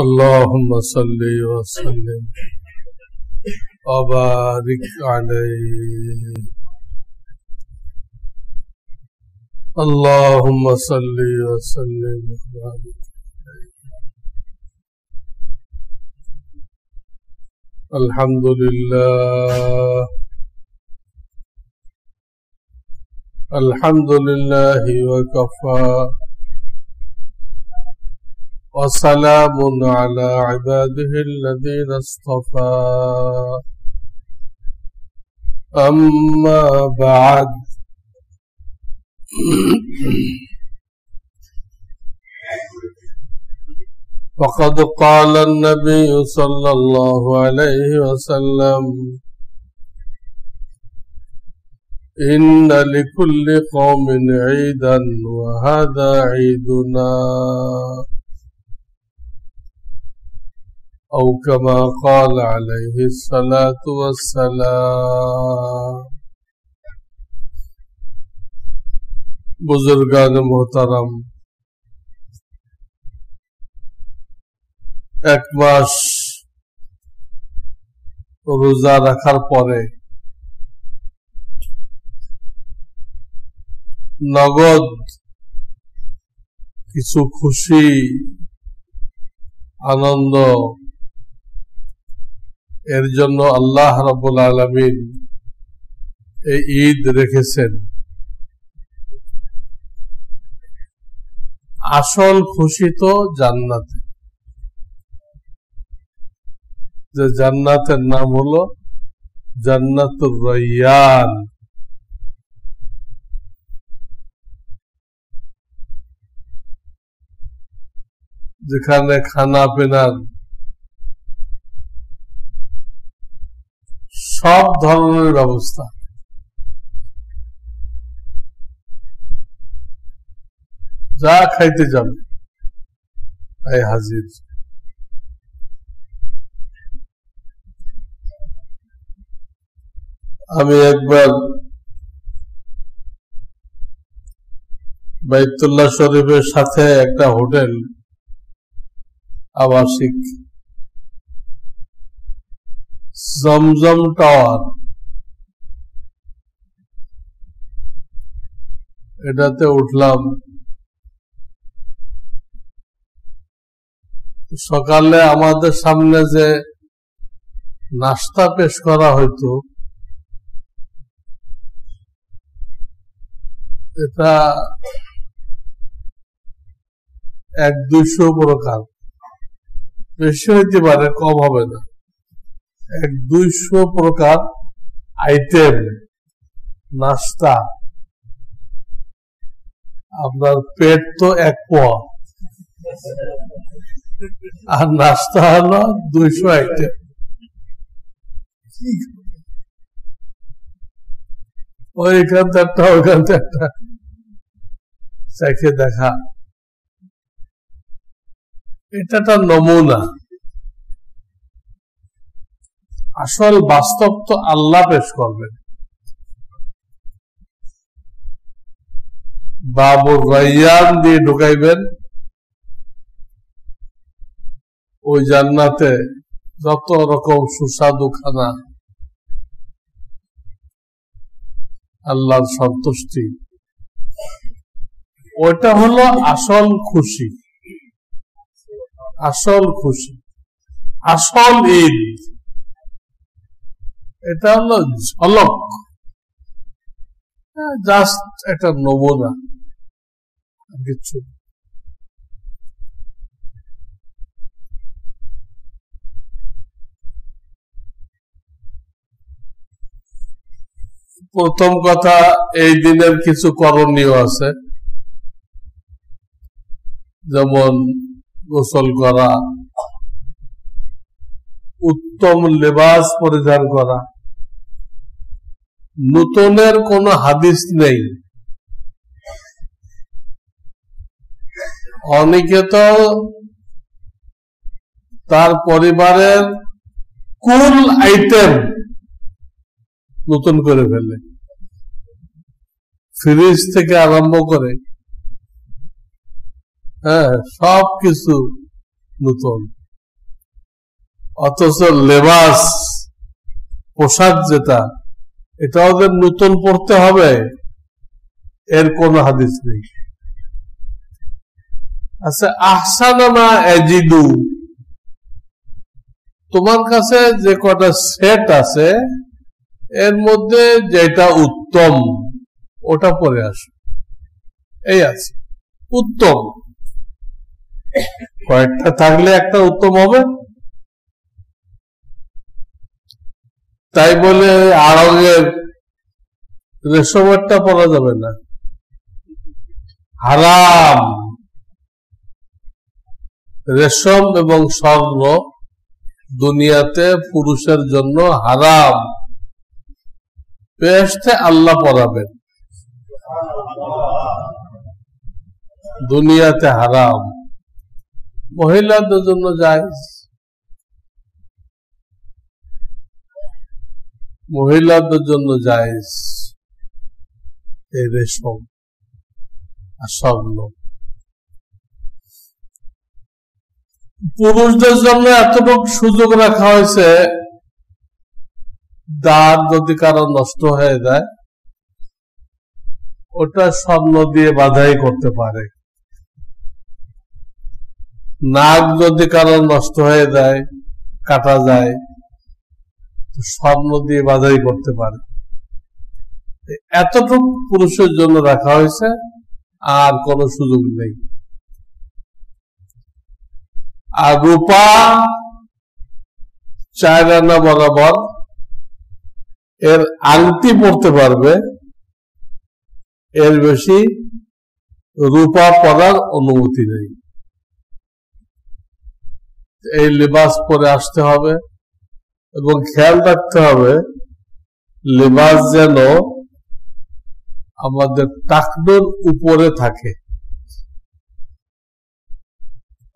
اللهم صل وسلم وبارك عليه اللهم صل وسلم وبارك الحمد لله وكفى وسلام على عباده الذين اصطفى أما بعد فقد قال النبي صلى الله عليه وسلم إن لكل قوم عيدا وهذا عيدنا أو كما قال عليه الصلاة والسلام बुजुर्गान मोहतरम एक मास रोजा रखार परे नगद किछु खुशी आनंद एर जन्य आल्लाह रब्बुल आलामीन এই ঈদ রেখেছেন আসল খুশি তো জান্নাতে যে জান্নাতের নাম হলো জান্নাতুর রায়্যান যেখানে খানা পিনার সব ধরনের ব্যবস্থা যা খাইতে যাবে তাই হাজির আমি একবার বাইতুল্লাহ শরীফের সাথে একটা হোটেল আবাসিক জমজম টাওয়ার এটাতে উঠলাম সকালে আমাদের সামনে যে নাস্তা পেশ করা হইতো এটা 100-200 প্রকার বেশি হইতে পারে কম হবে না 100-200 প্রকার আইটেম নাস্তা আপনার পেট তো 1 পোয়া আর নাস্তা হলো 200 আইটেম ওইখান থেকে ওইখান থেকে চাইকে দেখা এটা একটা নমুনা আসল বাস্তব তো আল্লাহ পেশ করবেন বাবুর রায়্যান দিয়ে ঢুকাইবেন ওই জান্নাতে যত রকম সুস্বাদু খানা আল্লাহর সন্তুষ্টি ওইটা হলো আসল খুশি আসল ঈদ এটা হলো ঝলক জাস্ট একটা নমুনা কিছু প্রথম কথা এই দিনের কিছু করণীয় আছে যেমন গোসল করা উত্তম লেবাস পরিধান করা নতুনের কোনো হাদিস নেই অনেকে তো তার পরিবারের কুল আইটেম নতুন করে ফেলে ফ্রিজ থেকে আরম্ভ করে হ্যাঁ সবকিছু নতুন অথচ লেবাস পোশাক যেটা এটা ওদের নতুন পড়তে হবে এর কোন হাদিস নেই। আচ্ছা, আহসানা মা এজিদু, তোমার কাছে যে কটা সেট আছে এর মধ্যে যেটা উত্তম ওটা পরে আসো, এই আছে উত্তম। কয়েকটা থাকলে একটা উত্তম হবে। তাই বলে আড়ঙের রেশমেরটা পরা যাবে না, হারাম। রেশম এবং স্বর্ণ দুনিয়াতে পুরুষের জন্য হারাম, বেহেশতে আল্লাহ পরাবেন, দুনিয়াতে হারাম। মহিলাদের জন্য জায়েজ, মহিলাদের জন্য জায়েজ এই রেশম আর স্বর্ণ। পুরুষদের জন্য এতটুকু সুযোগ রাখা হয়েছে, দাঁত যদি কারো নষ্ট হয়ে যায় ওটা স্বর্ণ দিয়ে বাধাই করতে পারে, নাক যদি কারো নষ্ট হয়ে যায় কাটা যায় স্বর্ণ দিয়ে বাধাই করতে পারে। এতটুকু পুরুষের জন্য রাখা হয়েছে, আর কোনো সুযোগ নেই। আর রূপা 4 আনা বরাবর এর আংটি পরতে পারবে, এর বেশি রূপা পরার অনুমতি নেই। এই লেবাস পরে আসতে হবে এবং খেয়াল রাখতে হবে লেবাস যেন আমাদের টাকনোর উপরে থাকে।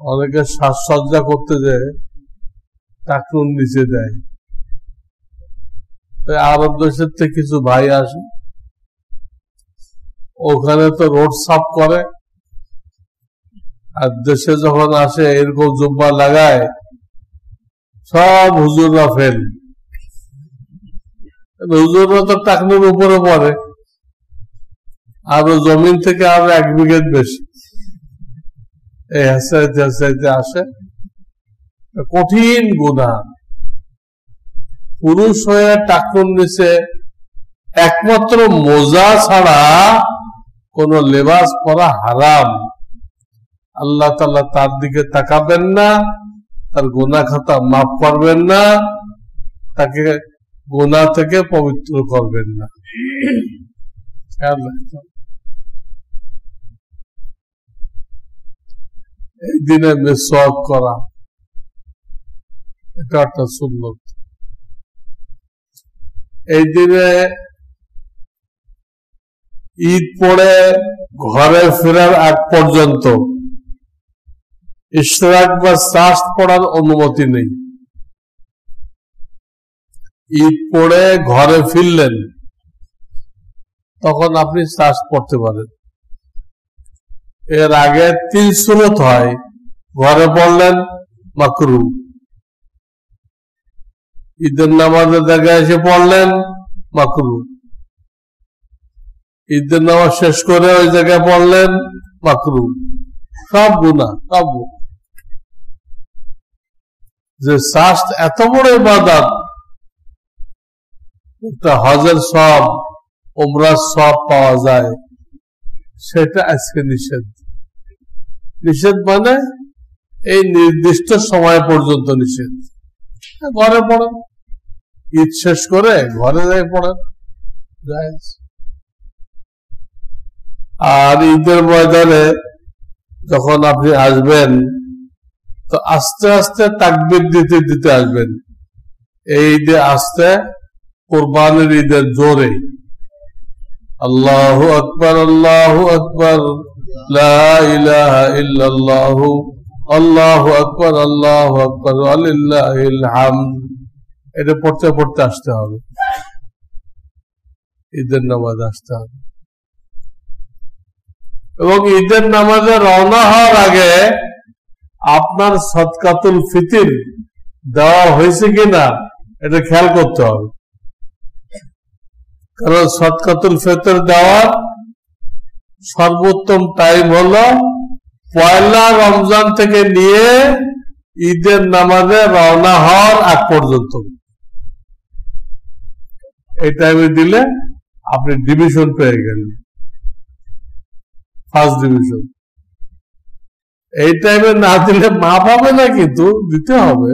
অনেকে সাজসজ্জা করতে যায় টাকনুর নিচে দেয়। আরব দেশের থেকে কিছু ভাই আসে, ওখানে তো রোড সাফ করে, আর দেশে যখন আসে এরকম জুব্বা লাগায়, সব হুজুররা ফেল। হুজুররা তো টাকনুর উপরে পড়ে, আরো জমিন থেকে আরো 1 বিঘে বেশি। এই হাসাইতে হাসাইতে আসে, কঠিন গুনাহ। পুরুষ হয়ে টাকনুর নিচে একমাত্র মোজা ছাড়া কোন লেবাস পরা হারাম। আল্লাহ তাআলা তার দিকে তাকাবেন না, তার গুনাহ খাতা মাফ করবেন না, তাকে গুনাহ থেকে পবিত্র করবেন না। খেয়াল রাখতে হবে। এই দিনে মিসওয়াক করা এটা একটা সুন্নত। এই দিনে ঈদ পড়ে ঘরে ফেরার আগ পর্যন্ত ইশরাক বা চাষ পড়ার অনুমতি নেই। ঈদ পড়ে ঘরে ফিরলেন তখন আপনি চাষ পড়তে পারেন। এর আগে 3 সুন্নত হয়, ঘরে পড়লেন মাকরু, ঈদের নামাজের জায়গায় এসে পড়লেন মাকরু, ঈদের নামাজ শেষ করে ওই জায়গায় পড়লেন মাকরু। সব গুনাহ, সব। যে চাষ এত বড় ইবাদত, একটা হজের সব, উমরার সব পাওয়া যায়, সেটা আজকে নিষেধ। নিষেধ মানে এই নির্দিষ্ট সময় পর্যন্ত নিষেধ। ঘরে পড়েন, ঈদ শেষ করে ঘরে যাই পড়েন। আর ঈদের ময়দানে যখন আপনি আসবেন তো আস্তে আস্তে তাকবীর দিতে দিতে আসবেন। এই ঈদে আসতে কুরবানির ঈদের জোরে আল্লাহু আকবার, আল্লাহু আকবার, লা ইলাহা ইল্লাল্লাহ, আল্লাহু আকবার, আল্লাহু আকবার, ওয়ালিল্লাহিল হামদ, এটা পড়তে পড়তে আসতে হবে, ঈদের নামাজ আসতে হবে। এবং ঈদের নামাজে রওনা হওয়ার আগে আপনার সদকাতুল ফিতর দেওয়া হয়েছে কিনা এটা খেয়াল করতে হবে। কারণ সদকাতুল ফিতর দেওয়ার সর্বোত্তম টাইম হলো পয়লা রমজান থেকে নিয়ে ঈদের নামাজে রওনা হওয়ার আগ পর্যন্ত। এই টাইমে দিলে আপনি ডিভিশন পেয়ে গেলেন, ফার্স্ট ডিভিশন। এই টাইমে না দিলে মা পাবে না, কিন্তু দিতে হবে,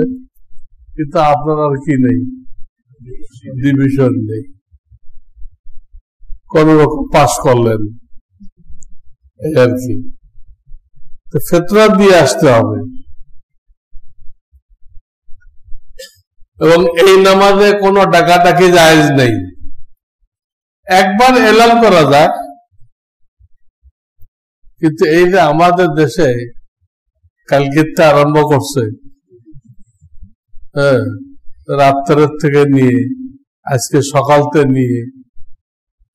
কিন্তু আপনার আর কি নেই, ডিভিশন নেই, কোন রকম পাস করলেন এই আর কি। তো ফিতরা দিয়ে আসতে হবে। এবং এই নামাজে কোনো ডাকাডাকি জায়েজ নেই। একবার এলান করা যাক, কিন্তু এই যে আমাদের দেশে কালকেরটা আরম্ভ করছে, হ্যাঁ, রাত্রের থেকে নিয়ে আজকে সকালতে নিয়ে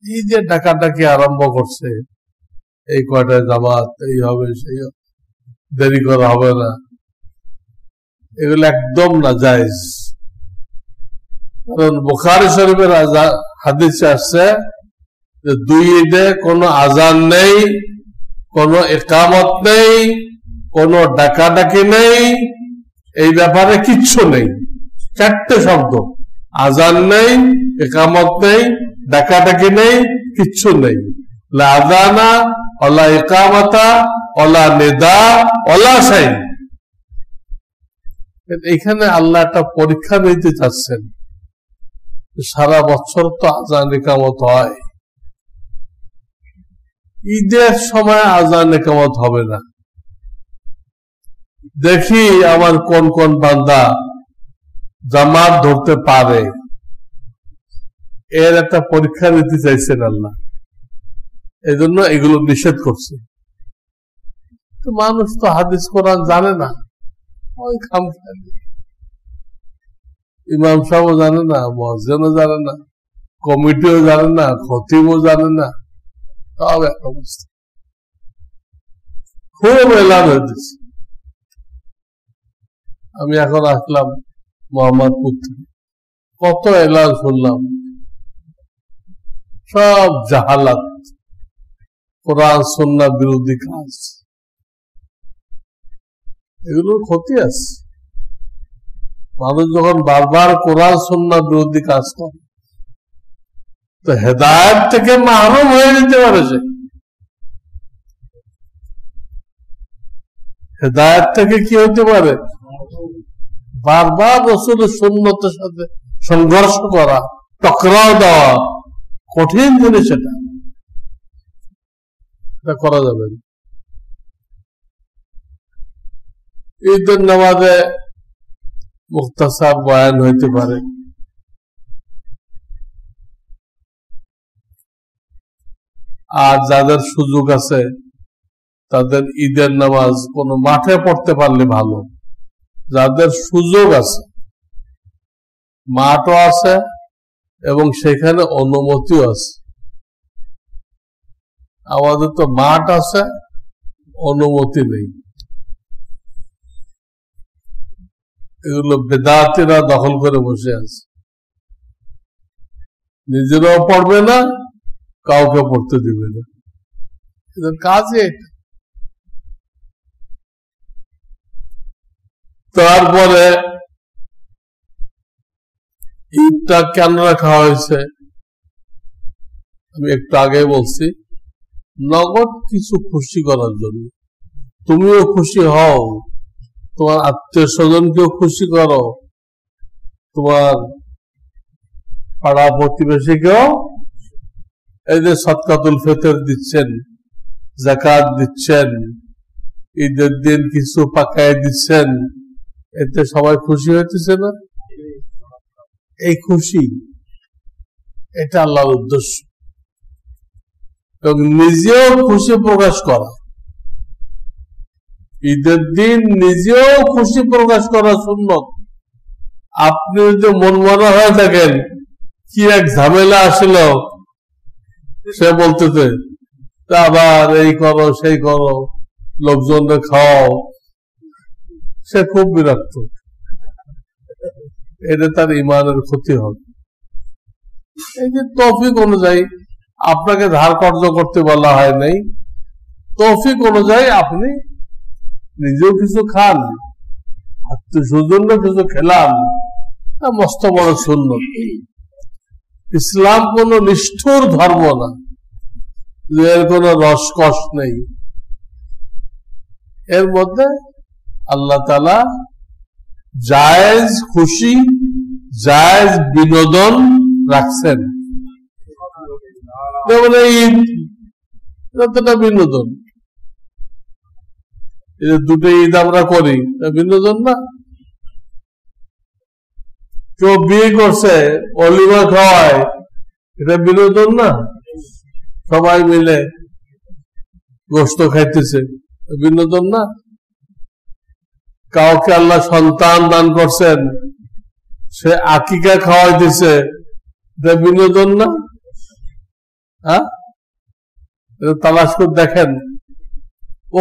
এই যে ডাকাডাকি আরম্ভ করছে, এই কয়টায় জামাত, এই হবে সেই হবে, দেরি করা হবে না, এগুলো একদম না জায়েজ। কারণ বুখারী শরীফের হাদিসে আসছে যে দুই ঈদে কোনো আজান নেই, কোনো ইকামত নেই, কোনো ডাকাডাকি নেই, এই ব্যাপারে কিচ্ছু নেই। চারটে শব্দ, আজান নেই, ইকামত নেই, ডাকাডাকি নেই, কিচ্ছু নেই। লা আযানা ওয়ালা ইকামাতা ওয়ালা নিদা ওয়ালা শাই। এখানে আল্লাহ একটা পরীক্ষা নিতে চাচ্ছেন। সারা বছর তো আজান ইকামত হয়, ঈদের সময় আজান ইকামত হবে না। দেখি আমার কোন কোন বান্দা জামাত ধরতে পারে, এর একটা পরীক্ষা নিতে চাইছেন আল্লাহ, এই জন্য এগুলো নিষেধ করছে। তো মানুষ তো হাদিস কোরআন জানে না, ওই খামখেয়ালি, ইমাম সাহেবও জানে না, মুয়াজ্জিনও জানে না, কমিটিও জানে না, খতিবও জানে না, সব এক অবস্থা। খুব এলান হয়েছে। আমি এখন আসলাম মোহাম্মদপুর থেকে, কত এলান শুনলাম, সব জাহালাত, কোরআন সুন্নাহ বিরোধী কাজ, এগুলোর ক্ষতি আছে। মানুষ যখন বারবার কোরআন সুন্নাহ বিরোধী কাজ করে, তো হেদায়েত থেকে মাহরুম হয়ে যেতে পারে। সে হেদায়েত থেকে কি হতে পারে? বারবার রাসূলের সুন্নতের সাথে সংঘর্ষ করা, টকরাও দেওয়া, কঠিন জিনিস। এটা করা যাবে না। ঈদের নামাজে মুখতাসার বয়ান হইতে পারে, আর যাদের সুযোগ আছে তাদের ঈদের নামাজ কোন মাঠে পড়তে পারলে ভালো। যাদের সুযোগ আছে, মাঠও আছে এবং সেখানে অনুমতিও আছে। আমাদের তো মাঠ আছে, অনুমতি নেই। এগুলো বেদাতিরা দখল করে বসে আছে, নিজেরাও পড়বে না, কাউকে পড়তে দিবে না, এদের কাজে। তারপরে ঈদটা কেন রাখা হয়েছে আমি একটু আগে বলছি, নগদ কিছু খুশি করার জন্য। তুমিও খুশি হও, তোমার আত্মীয় স্বজনকেও খুশি করো, তোমার পাড়া প্রতিবেশীকেও। এই যে সদকাতুল ফিতর দিচ্ছেন, যাকাত দিচ্ছেন, ঈদের দিন কিছু পাকায় দিচ্ছেন, এতে সবাই খুশি হইতেছে না? এই খুশি, এটা আল্লাহর উদ্দেশ্য। এবং নিজেও খুশি প্রকাশ করা, ঈদের দিন নিজেও খুশি প্রকাশ করা সুন্নত। আপনি যদি মন মরা হয়ে থাকেন, কি এক ঝামেলা আসলো, সে বলতেছে আবার এই করো সেই করো, লোকজনকে খাওয়াও, সে খুব বিরক্ত। এটা তার ইমানের ক্ষতি হবে। এই যে তৌফিক অনুযায়ী আপনাকে ধার কর্জ করতে বলা হয় নাই, তৌফিক অনুযায়ী আপনি নিজেও কিছু খান, আত্মীয় স্বজন কিছু খেলাম, মস্ত বড় সুন্নত। ইসলাম কোন নিষ্ঠুর ধর্ম না, এর কোন রসকস নেই। এর মধ্যে আল্লাহ তাআলা জায়েজ খুশি, জায়েজ বিনোদন রাখছেন। যেমন ঈদ, এটা বিনোদন। এই যে দুটো ঈদ আমরা করি, বিনোদন না? কেউ বিয়ে করছে, অলিমা খাওয়ায়, এটা বিনোদন না? সবাই মিলে গোশত খাইতেছে, বিনোদন না? কাউকে আল্লাহ সন্তান দান করছেন, সে আকিকা খাওয়াই দিছে, এটা বিনোদন না? হ্যাঁ, তালাশ করে দেখেন।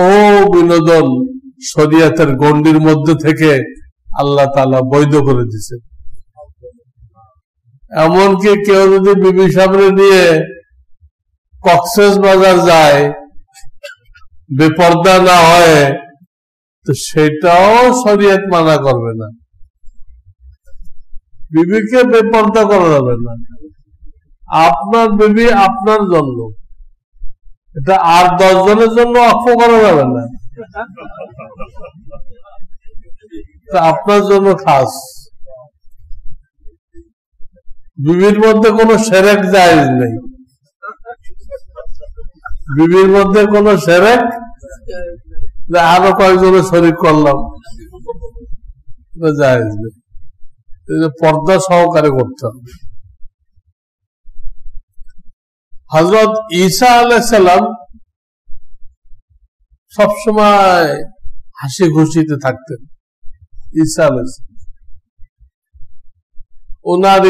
ও বিনোদন শরিয়াতের গণ্ডির মধ্যে থেকে আল্লাহ তাআলা বৈধ করে দিছে। এমনকি কেউ যদি বিবি সামনে নিয়ে কক্সেস বাজার যায়, বেপর্দা না হয়, তো সেটাও শরিয়ত মানা করবে না। বিবিকে বেপর্দা করা যাবে না, আপনার বিবি আপনার জন্য, এটা আর 10 জনের জন্য অক্ষ করা যাবে না, আপনার জন্য খাস। বিবির মধ্যে কোনো সেরেক জায়েজ নেই, বিবির মধ্যে কোনো সেরেক, আরো কয়েকজনের শরীক করলাম, জায়েজ নেই। পর্দা সহকারে করতে হবে। হযরত ঈসা আলাইহিস সালাম সবসময় হাসি খুশিতে থাকতেন। ঈসা আলাইহিস সালাম, ওনার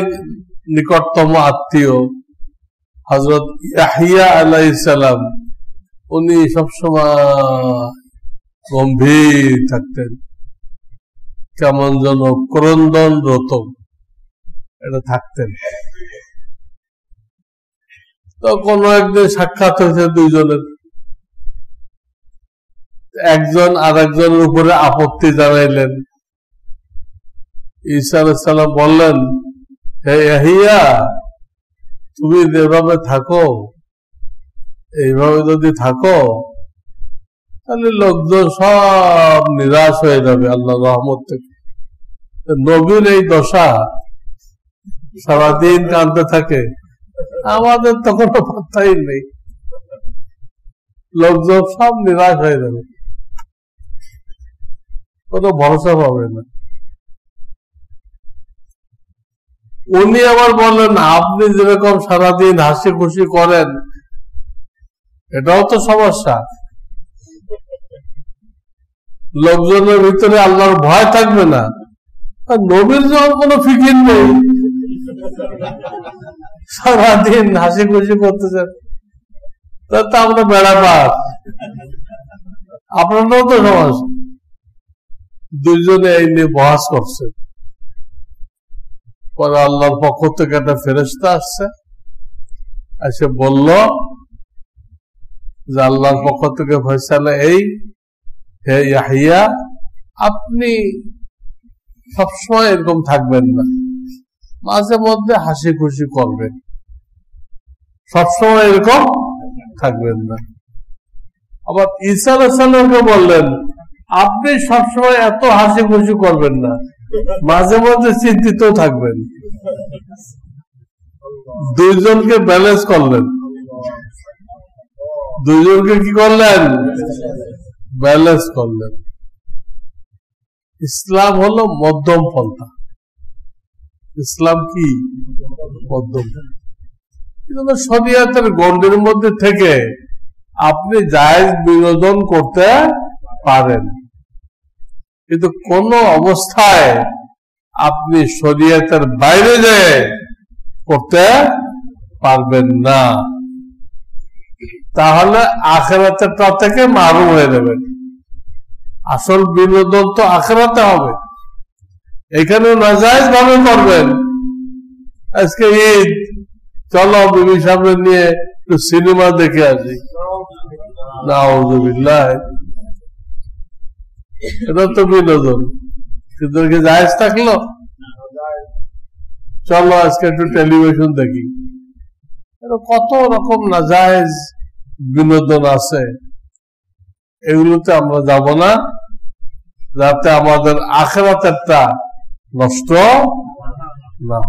নিকটতম আত্মীয় হযরত ইয়াহইয়া আলাইহিস সালাম, উনি সবসময় গম্ভীর থাকতেন, কেমন যেন ক্রন্দনরত এটা থাকতেন। তো কোন একদিন সাক্ষাৎ হয়েছে দুইজনের, একজন আর একজনের উপরে আপত্তি জানাইলেন। ঈসা আলাইহিস সালাম বললেন, হে ইয়াহইয়া, তুমি যেভাবে থাকো, এইভাবে যদি থাকো, তাহলে লোকজন সব নিরাশ হয়ে যাবে আল্লাহর রহমত থেকে। নবীর এই দশা, সারাদিন কাঁদতে থাকে, আমাদের তো কোনো পাত্তাই নেই, লোকজন সব নিরাশ হয়ে যাবে, কোনো ভরসা পাবে না। উনি আবার বললেন, আপনি যেরকম সারাদিন হাসি খুশি করেন, এটাও তো সমস্যা। লোকজনের ভিতরে আল্লাহর ভয় থাকবে না, নবীর যখন কোনো ফিকির নেই, সারাদিন হাসি খুশি করতেছেন, তা আমরা বেড়া পার, আপনারাও তো সমস্যা। দুইজনে এই নিয়ে বহাস করছে। পরে আল্লাহর পক্ষ থেকে একটা ফেরেশতা আসছে, এসে বলল যে আল্লাহর পক্ষ থেকে ফয়সালা এই, হে ইয়াহইয়া, আপনি সবসময় এরকম থাকবেন না, মাঝে মধ্যে হাসি খুশি করবেন, সবসময় এরকম থাকবেন না। আবার ঈসা আলাইহিস সালামকে বললেন, আপনি সবসময় এত হাসি খুশি করবেন না, মাঝে মধ্যে চিন্তিত থাকবেন। দুইজনকে ব্যালেন্স করলেন, দুইজনকে কি করলেন? ব্যালেন্স করলেন। ইসলাম হলো মধ্যম পন্থা। ইসলাম কি? মধ্যম পন্থা। শরিয়াতের গণ্ডির মধ্যে থেকে আপনি জায়েজ বিনোদন করতে পারেন, কিন্তু কোন অবস্থায় আপনি শরিয়াতের বাইরে যেয়ে করতে পারবেন না, তাহলে আখিরাতেরটা থেকে মাহরুম হয়ে যাবেন। আসল বিনোদন তো আখিরাতে হবে, এখানে নাজায়েজ ভাবে করবেন। আজকে ঈদ, চলো বিবি সামনে নিয়ে একটু সিনেমা দেখে আসি, নাউযুবিল্লাহ, এটা তো বিনোদন। কিন্তু জায়েজ থাকলো, চলো আজকে একটু টেলিভিশন দেখি। কত রকম নাজায়েজ বিনোদন আছে, এগুলোতে আমরা যাব না, যাতে আমাদের আখিরাতেরটা নষ্ট না।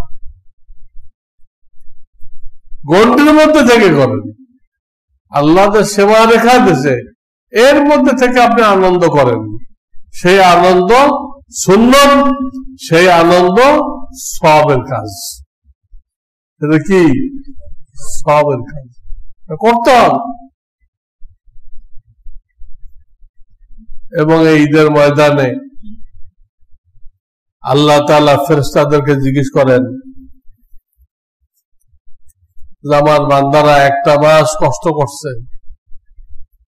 গণ্ডির মধ্যে থেকে করেন, আল্লাহ যে সেবা রেখা দিয়েছে এর মধ্যে থেকে আপনি আনন্দ করেন। সেই আনন্দ সুন্নত, সেই আনন্দ সওয়াবের কাজ। এটা কি সওয়াবের কাজ করতে হবে। এবং এই ঈদের ময়দানে আল্লাহ তাআলা ফেরেশতাদেরকে জিজ্ঞেস করেন যে আমার বান্দারা একটা মাস কষ্ট করছে,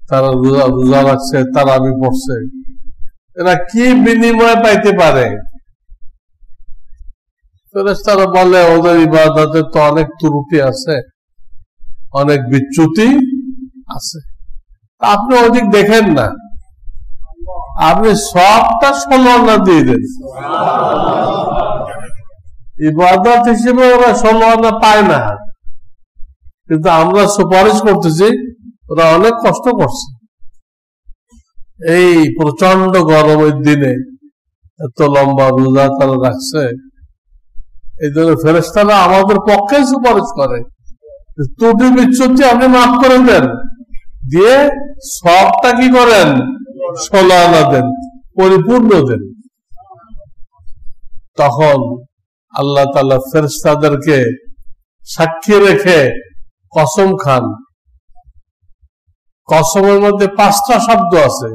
তারা রোজা রাখছে, তারাবি পড়ছে, এরা কি বিনিময় পাইতে পারে? ফেরেশতারা বলে ওদের ইবাদতে তো অনেক ত্রুটি আছে, অনেক বিচ্যুতি আছে, আপনি অধিক দেখেন না, আপনি সবটা 16 আনা দিয়ে দেন। ইবাদত হিসেবে ওরা 16 আনা পায় না, কিন্তু আমরা সুপারিশ করতেছি ওরা অনেক কষ্ট করছে। এই প্রচন্ড গরমের দিনে এত লম্বা রোজা তারা রাখছে, এই জন্য ফেরেশতারা আমাদের পক্ষে সুপারিশ করে ত্রুটি বিচ্যুতি আপনি মাফ করে দেন, দিয়ে সবটা কি করেন 16 আনা দেন, পরিপূর্ণ দেন। তখন আল্লাহ তাআলা ফেরেশতাদেরকে সাক্ষী রেখে কসম খান। কসমের মধ্যে 5টা শব্দ আছে,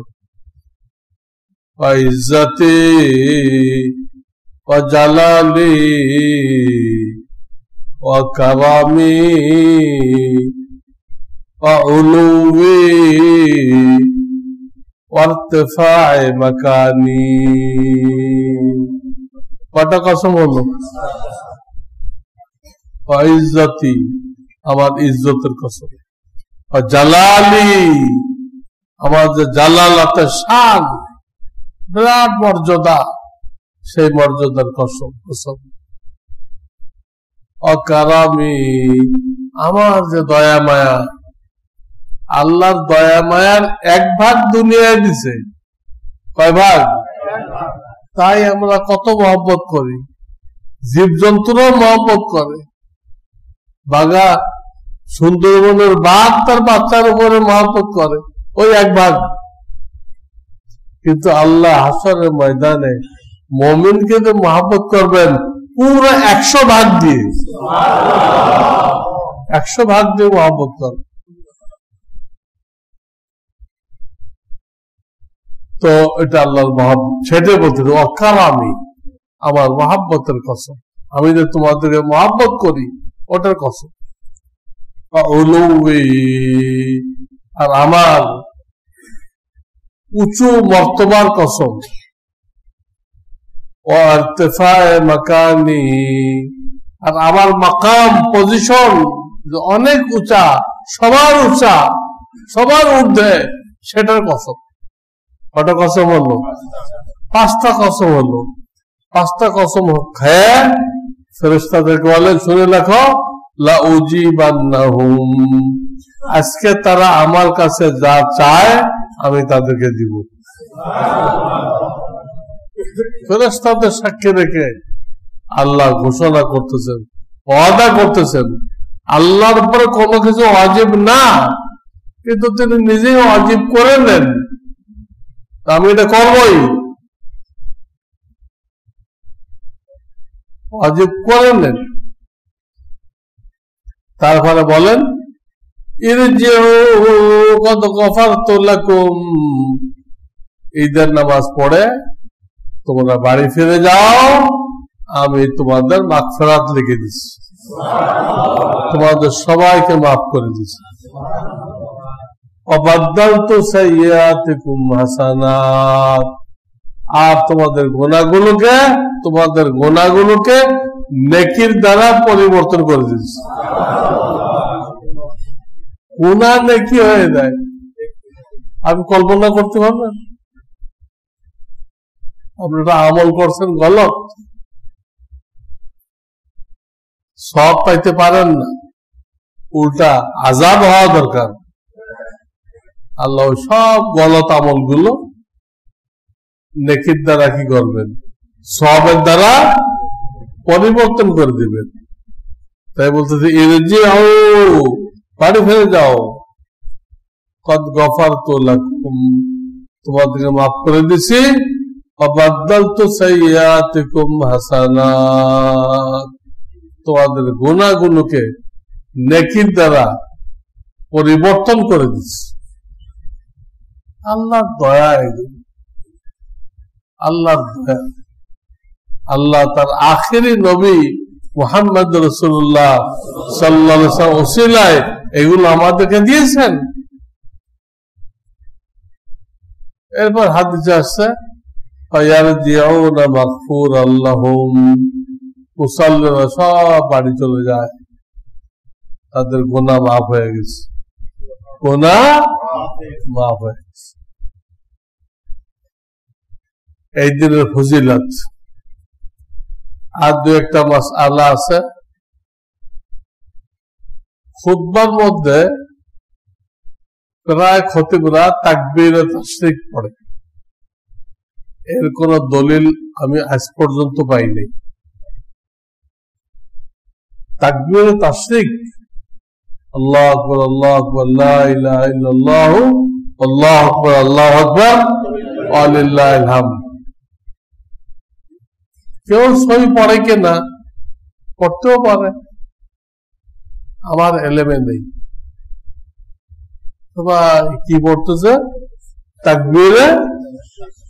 ইজ্জতি ওয়া জালালি ওয়া কারামি ওয়া উলুবি ওয়া ইরতিফা'i মাকানি। কটা কসম হলো? ইজ্জতি, আমার ইজ্জতের কসম, জালালি, আমার যে জালালাতে শান, বিরাট মর্যাদা, সেই মর্যাদার কসম, অকারামি, আমার যে দয়া মায়া, আল্লাহর দয়া মায়ার 1 ভাগ দুনিয়ায় দিছে। কয় ভাগ? তাই আমরা কত মহব্বত করি, জীবজন্তুরও মহব্বত করে। বাঘা সুন্দরবনের বাঘ তার বাচ্চার উপরে মহব্বত করে, ওই 1 ভাগ। কিন্তু আল্লাহ হাসরের ময়দানে মুমিনকে যে মহব্বত করবেন পুরো 100 ভাগ দিয়ে, 100 ভাগ দিয়ে মহব্বত করবেন। তো এটা আল্লাহর মহব্বত, সেটাই বলতে অকারামি, আমার মহব্বতের কসম, আমি যে তোমাদেরকে মহব্বত করি ওটার কসম। আর আমার উঁচু মর্তবার কসম, ও ইরতিফা'i মাকানি, আর আমার মাকাম পজিশন অনেক উঁচা, সবার উঁচা, সবার ঊর্ধ্বে, সেটার কসম। কটা কসম হলো? 5টা কসম হলো। 5টা কসম খেয়ে ফেরেশতাদেরকে বলেন শুনে রাখো, লা উজিবান্নাহুম, আজকে তারা আমার কাছে যা চায় আমি তাদেরকে দিব। ফেরেশতাদের সাক্ষী রেখে আল্লাহ ঘোষণা করতেছেন, ওয়াদা করতেছেন, আল্লাহর উপরে কোনো কিছু ওয়াজিব না, কিন্তু তিনি নিজেই ওয়াজিব করে নেন, আমি এটা করবই, ওয়াজিব করে নেন। তারপরে বলেন ইরজিউ কদ গফারতু লাকুম, ঈদের নামাজ পড়ে তোমরা বাড়ি ফিরে যাও, আমি তোমাদের মাগফিরাত লিখে দিচ্ছি, তোমাদের সবাইকে মাফ করে দিচ্ছি। অবাদদালতু সাইয়্যাতিকুম হাসানাত, আর তোমাদের গুনাহগুলোকে নেকির দ্বারা পরিবর্তন করে দিচ্ছে। গুনাহ নেকি হয়ে যায়, আপনি কল্পনা করতে পারবেন? আপনারা আমল করছেন গলত, সব পাইতে পারেন না, উল্টা আযাব হওয়া দরকার। আল্লাহ সব গলত আমলগুলো নেকির দ্বারা কি করবেন? সওয়াবের দ্বারা পরিবর্তন করে দিবেন। তাই বলতেছে ইরজিউ, বাড়ি ফিরে যাও, কদ গফারতু লাকুম, তোমাদেরকে মাফ করে দিছি, ওয়াবাদদালতু সাইয়্যাতিকুম হাসানাত, তোমাদের গুনাহগুলোকে নেকির দ্বারা পরিবর্তন করে দিছি। আল্লাহর দয়া, আল্লাহর দয়া। আল্লাহ তার আখেরি নবী মুহাম্মদ রাসূলুল্লাহ সাল্লাল্লাহু আলাইহি ওয়াসাল্লাম ওসিলায় এগুলো আমাদেরকে দিয়েছেন। এরপর হাদিসে আসছে ফায়ারজিউনা মাগফুরাল লাহুম, মুসাল্লিরা সব বাড়ি চলে যায়, তাদের গুনাহ মাফ হয়ে গেছে, গুনাহ মাফ হয়ে গেছে। এই দিনের ফজিলত। আর দু একটা মাসআলা আছে। খুতবার মধ্যে প্রায় খতিবরা তাকবীরে তাশরিক পড়ে, এর কোন দলিল আমি আজ পর্যন্ত পাইনি। তাকবীরে তাশরিক, আল্লাহু আকবার, আল্লাহু আকবার, লা ইলাহা ইল্লাল্লাহু, আল্লাহু আকবার, আল্লাহু আকবার, ওয়া লিল্লাহিল হামদ। কেউ সই পড়ে কিনা, পড়তেও পারে, আমার এলেমে নেই। কি পড়তেছে? তাকবীরে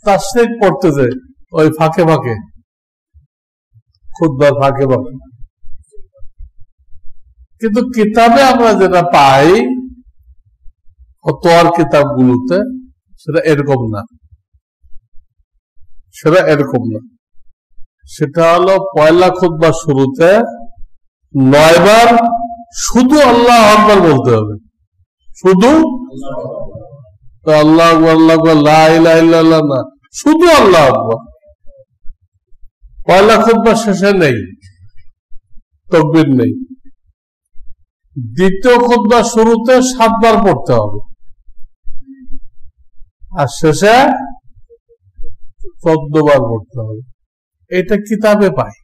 তাশরিক পড়তেছে, ওই ফাঁকে ফাঁকে, খুতবার ফাঁকে ফাঁকে। কিন্তু কিতাবে আমরা যেটা পাই, ফতোয়ার কিতাবগুলোতে, সেটা এরকম না, সেটা এরকম না। সেটা হলো পয়লা খুতবার শুরুতে 9 বার শুধু আল্লাহু আকবার বলতে হবে, শুধু আল্লাহু আকবার, আল্লাহু আকবার, লা ইলাহা ইল্লাল্লাহ না, শুধু আল্লাহু আকবার। পয়লা খুতবার শেষে নেই, তাকবীর নেই। দ্বিতীয় খুতবার শুরুতে 7 বার পড়তে হবে, আর শেষে 14 বার পড়তে হবে। এটা কিতাবে পাই,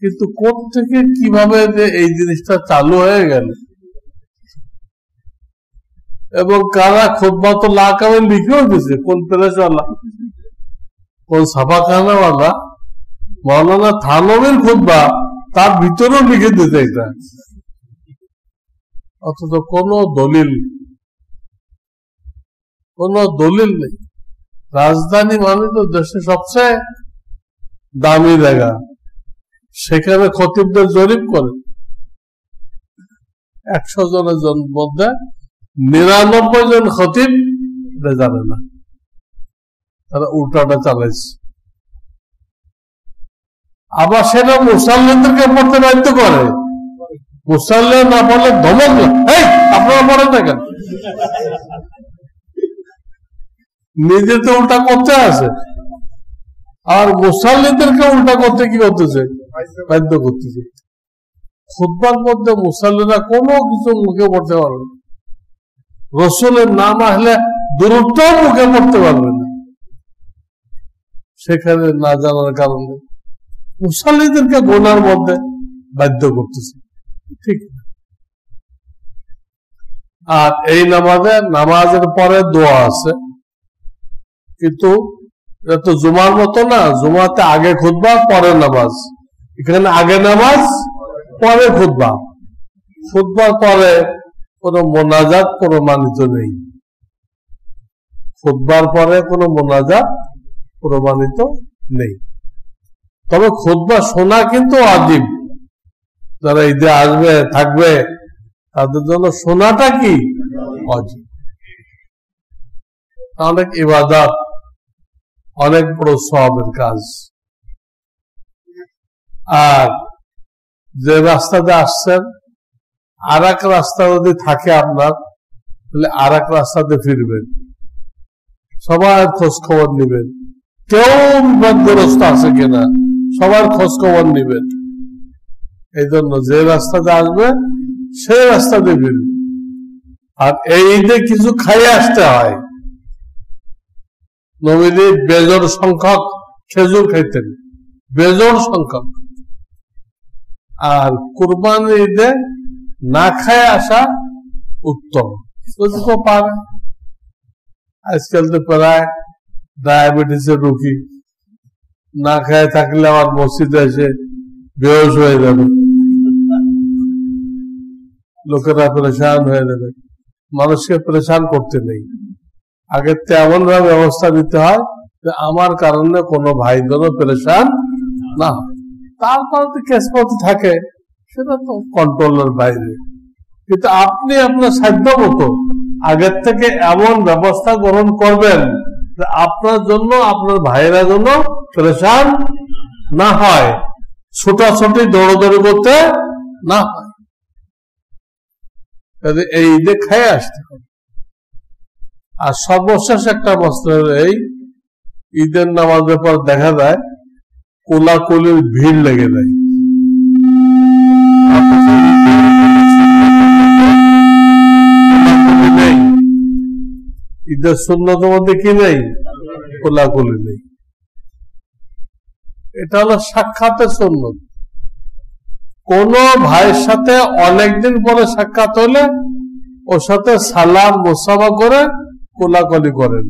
কিন্তু কোত্থেকে কিভাবে যে এই জিনিসটা চালু হয়ে গেল, এবং কারা খুতবাতুল আহকামে লিখেও দিয়েছে, কোন প্রেসওয়ালা, কোন ছাপাখানাওয়ালা, মাওলানা থানবীর খুতবা, তার ভিতরেও লিখে দিতে এটা, অথচ কোনো দলিল নেই। রাজধানী মানে তো দেশের সবচেয়ে দামি জায়গা, সেখানে খতিবদের জরিপ করে 100 জনের মধ্যে 99 জন খতিব এটা জানে না, তারা উল্টাটা চালাইছে। আবার সেটা মুসাল্লিদেরকে পড়তে বাধ্য করে, মুসাল্লি না পড়লে ধমক, এই আপনারা পড়েন না কেন? নিজে তো উল্টা করতে আছে, আর মুসাল্লিদেরকে উল্টা করতে কি করতেছে? বাধ্য করতেছে। খুতবার মধ্যে মুসাল্লিরা কোনো কিছু মুখে পড়তে পারবে না, রসুলের নাম আসলে দূরত্বও মুখে পড়তে পারবে না, সেখানে না জানার কারণে মুসাল্লিদেরকে গুনার মধ্যে বাধ্য করতেছে, ঠিক না? আর এই নামাজের পরে দোয়া আছে, কিন্তু এটা তো জুমার মতো না, জুমাতে আগে খুতবা পরে নামাজ, এখানে আগে নামাজ পরে খুতবা। খুতবার পরে কোন মোনাজাত প্রমাণিত নেই, খুতবার পরে কোন মোনাজাত প্রমাণিত নেই। তবে খুতবা শোনা কিন্তু ওয়াজিব, যারা ঈদে আসবে থাকবে তাদের জন্য শোনাটা কি ওয়াজিব। অনেক ইবাদত, অনেক বড় সওয়াবের কাজ। আর যে রাস্তাতে আসছেন আর এক রাস্তা যদি থাকে আপনার, তাহলে আর এক রাস্তাতে ফিরবেন, সবার খোঁজ খবর নিবেন, কেউ বিপদগ্রস্ত আছে কিনা সবার খোঁজ খবর নিবেন। এই জন্য যে রাস্তাতে আসবে সেই রাস্তাতে ফিরবে। আর এই ঈদে কিছু খাইয়ে আসতে হয়। নবীজি বেজোড় সংখ্যক খেজুর খাইতেন, বেজোড় সংখ্যক। আর কুরবানি ঈদে না খায় আসা উত্তম, যদি কেউ পারে। আজকাল তো প্রায় ডায়াবেটিসের রোগী, না খায় থাকলে আমার মসজিদে এসে বেহোশ হয়ে যাবে, লোকেরা পরেশান হয়ে যাবে। মানুষকে পরেশান করতে নেই, আগে তেমন ভাবে ব্যবস্থা নিতে হয় যে আমার কারণে কোনো ভাই যেন পরেশান না হয়। তারপর তো কেসপত্র থাকে, সেটা তো কন্ট্রোলের বাইরে। কিন্তু আপনি আপনার সাধ্য মতো আগের থেকে এমন ব্যবস্থা গ্রহণ করবেন যে আপনার জন্য, আপনার ভাইয়েরা জন্য পরেশান না হয়, ছোটাছুটি দৌড়দৌড়ি করতে না হয়। এই ঈদে খাই আসতে হবে। আর সর্বশেষ একটা মসলা, এই ঈদের নামাজের পর দেখা যায় কোলাকুলির ভিড় লেগে যায়। নেই ঈদের সুন্নত মধ্যে কি নেই? কোলাকুলি নেই। এটা হলো সাক্ষাতের সুন্নত। কোন ভাইয়ের সাথে অনেকদিন পরে সাক্ষাৎ হলে ওর সাথে সালাম মুসাফা করে কোলাকুলি করেন।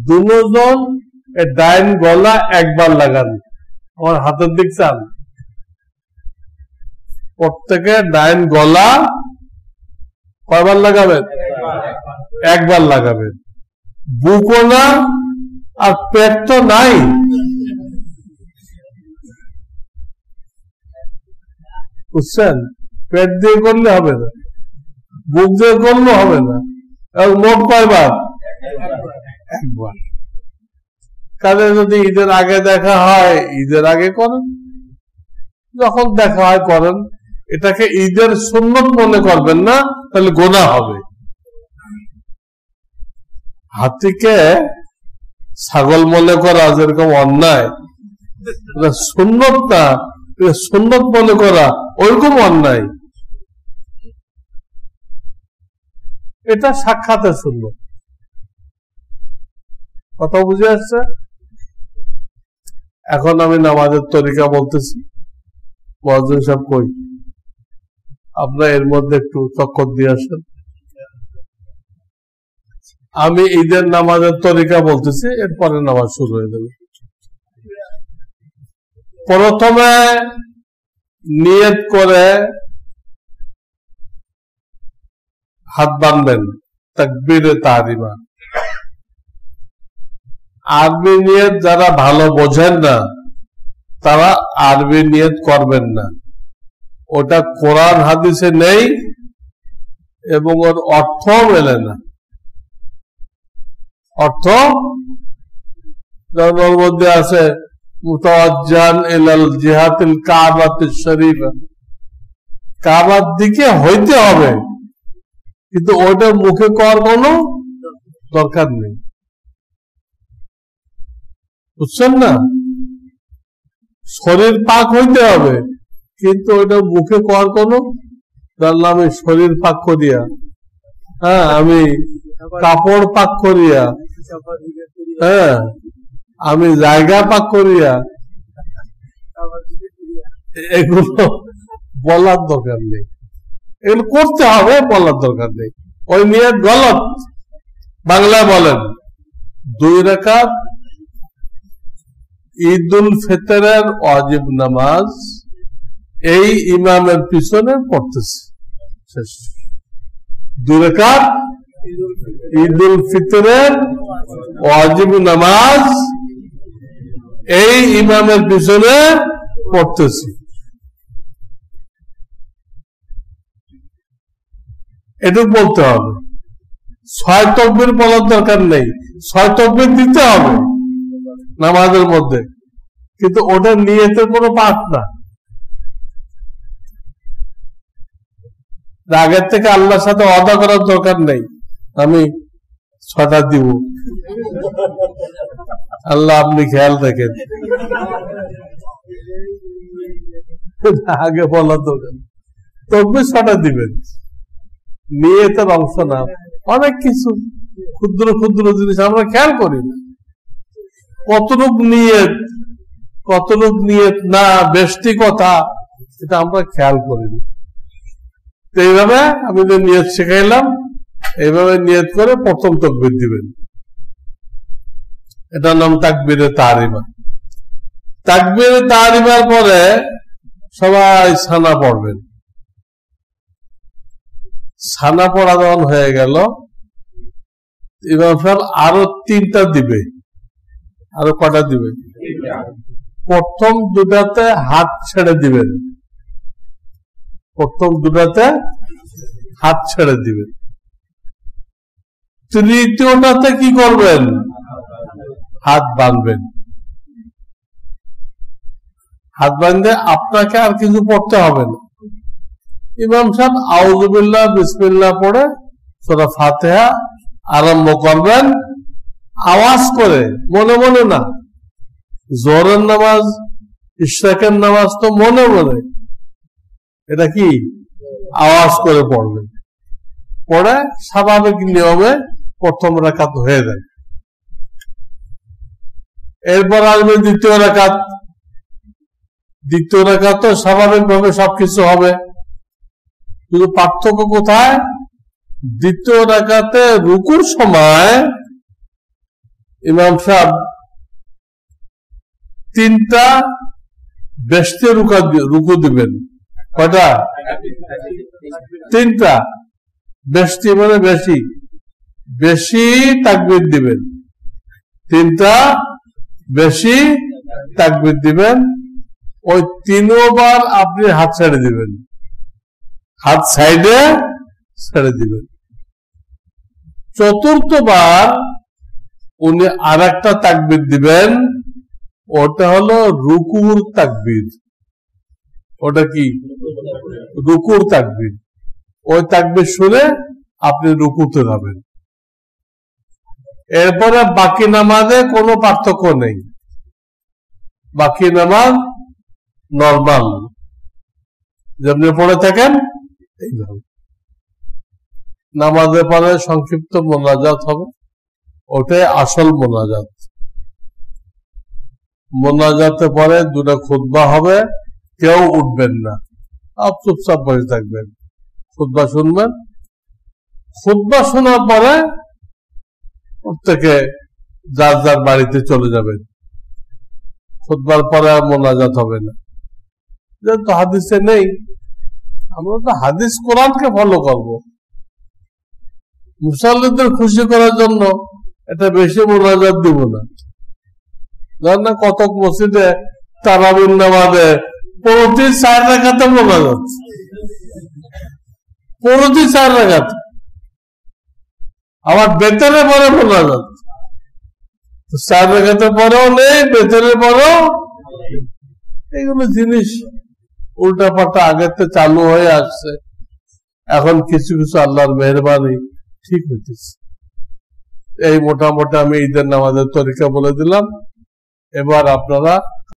দুজন ডাইন গলা একবার লাগান। আমার হাতের দিক চান, প্রত্যেকে ডাইন গলা কয়বার লাগাবেন? একবার লাগাবেন। বুকও না আর পেট তো নাই, বুঝছেন? পেট দিয়ে করলে হবে না, বুক দিয়ে করলে হবে না। মোট কয়বার? একবার। কাজে যদি ঈদের আগে দেখা হয়, ঈদের আগে করেন, যখন দেখা হয় করেন। এটাকে ঈদের সুন্নত মনে করবেন না, তাহলে গোনা হবে। হাতিকে ছাগল মনে করা যেরকম অন্যায়, সুন্নত না, সুন্নত মনে করা ওইরকম অন্যায়। এটা সাক্ষাতের সুন্নত। কথা বুঝে আসছে? এখন আমি নামাজের তরিকা বলতেছি, মুয়াজ্জিন সাহেব কই, আপনারা এর মধ্যে একটু চক্কর দিয়ে আসেন। আমি ঈদের নামাজের তরিকা বলতেছি, এরপরে নামাজ শুরু হয়ে যাবে। প্রথমে নিয়ত করে হাত বাঁধবেন, তাকবীরে তাহরিমা। আরবি নিয়ত যারা ভালো বোঝেন না তারা আরবি নিয়ত করবেন না, ওটা কোরআন হাদিসে নেই এবং ওর অর্থ মেলে না। অর্থ ওর মধ্যে আছে মুতাওয়াজ্জিহান ইলাল জিহাতিল কাবাতিশ শরীফা, কাবার দিকে হইতে হবে, কিন্তু ওটা মুখে করার কোনো দরকার নেই। বুঝছেন না? শরীর পাক হইতে হবে, কিন্তু ওটা মুখে করার কোনো, জানলাম আমি শরীর পাক করিয়া, হ্যাঁ আমি কাপড় পাক করিয়া, হ্যাঁ আমি জায়গা পাক করিয়া, এগুলো বলার দরকার নেই। এগুলো করতে হবে, বলার দরকার নেই। ওই নিয়ত গলত। বাংলায় বলেন 2 রাকাত ঈদুল ফিতরের ওয়াজিব নামাজ এই ইমামের পিছনে পড়তেছে, শেষ। 2 রাকাত ঈদুল ফিতরের ওয়াজিব নামাজ এই ইমামের পিছনে পড়তেছি, এটুকু বলতে হবে। 6 তাকবীর বলার দরকার নেই, 6 তাকবীর দিতে হবে নামাজের মধ্যে, কিন্তু ওটা নিয়তের কোনো পাঠ না। আগের থেকে আল্লাহর সাথে ওয়াদা করার দরকার নেই আমি 6টা দিব, আল্লাহ আপনি খেয়াল রাখেন, আগে বলার দরকার। তকবীর 6টা দিবেন, নিয়তের অংশ না। অনেক কিছু ক্ষুদ্র ক্ষুদ্র জিনিস আমরা খেয়াল করি না, কতটুক নিয়ত না বেশি কথা, এটা আমরা খেয়াল করি না। তো এইভাবে আমি যে নিয়ত শেখাইলাম, এইভাবে নিয়ত করে প্রথম তাকবীর দিবেন, এটার নাম তাকবীরে তাহরিমা। তাকবীরে তাহরিমার পরে সবাই সানা পড়বেন। সানা পড়া যখন হয়ে গেল, ইমাম সাহেব আরো 3টা দিবে। আরো কটা দিবে? প্রথম দুটাতে হাত ছেড়ে দিবেন, প্রথম দুটাতে হাত ছেড়ে দিবেন। তৃতীয়টাতে কি করবেন? হাত বাঁধবেন। হাত বাঁধে আপনাকে আর কিছু পড়তে হবে না। ইমাম সাহেব আউযু বিল্লাহ বিসমিল্লাহ পড়ে সূরা ফাতিহা আরম্ভ করবেন, আওয়াজ করে, মনে মনে না। জোহরের নামাজ, ইশরাকের নামাজ তো মনে মনে, এটা কি আওয়াজ করে পড়বেন। পড়ে স্বাভাবিক নিয়মে প্রথম রাকাত হয়ে যায়। এরপর আসবে দ্বিতীয় রাকাত। দ্বিতীয় রাকাত স্বাভাবিকভাবে সবকিছু হবে, কিন্তু পার্থক্য কোথায়? দ্বিতীয় রাকাতে রুকুর সময় ইমাম সাহেব 3টা বেশি রুকু দিবেন। কয়টা? 3টা। বেশি মানে বেশি বেশি তাকবীর দিবেন। 3টা বেশি তাকবীর দিবেন। ওই 3বার আপনি হাত ছেড়ে দিবেন, হাত সাইডে ছেড়ে দিবেন। চতুর্থবার উনি আর একটা তাকবীর দিবেন, ওটা হলো রুকুর তাকবীর। ওটা কি? রুকুর তাকবীর। ওই তাকবীর শুনে আপনি রুকুতে যাবেন। এরপরে বাকি নামাজে কোনো পার্থক্য নেই, বাকি নামাজ নরমাল যেমনি পড়ে থাকেন এইভাবে। নামাজের পরে সংক্ষিপ্ত মোনাজাত হবে, ওটাই আসল মোনাজাত। মোনাজাতে পরে 2টা খুতবা হবে, কেউ উঠবেন না, সব চুপচাপ বসে থাকবেন, খুতবা শুনবেন। খুতবা শোনার পরে প্রত্যেকে যার যার বাড়িতে চলে যাবেন। খুতবার পরে আর মোনাজাত হবে না, যেহেতু হাদিসে নেই। আমরা তো হাদিস কোরআনকে ফলো করব। মুসল্লিদের খুশি করার জন্য এটা বেশি মোনাজাত দিব না। জান না কতক মসজিদে তারাবির নামাজে প্রতি 4 রাকাতে মোনাজাত, প্রতি 4 রাকাত, আবার বেতনের পরে মোনাজাত। 4 রাকাতের পরেও নেই, বেতনের পরেও। এইগুলো জিনিস উল্টা পাল্টা আগের থেকে চালু হয়ে আসছে, এখন কিছু কিছু আল্লাহর মেহরবানি ঠিক হইতেছে। এই মোটামুটি আমি ঈদের নামাজের তরিকা বলে দিলাম। এবার আপনারা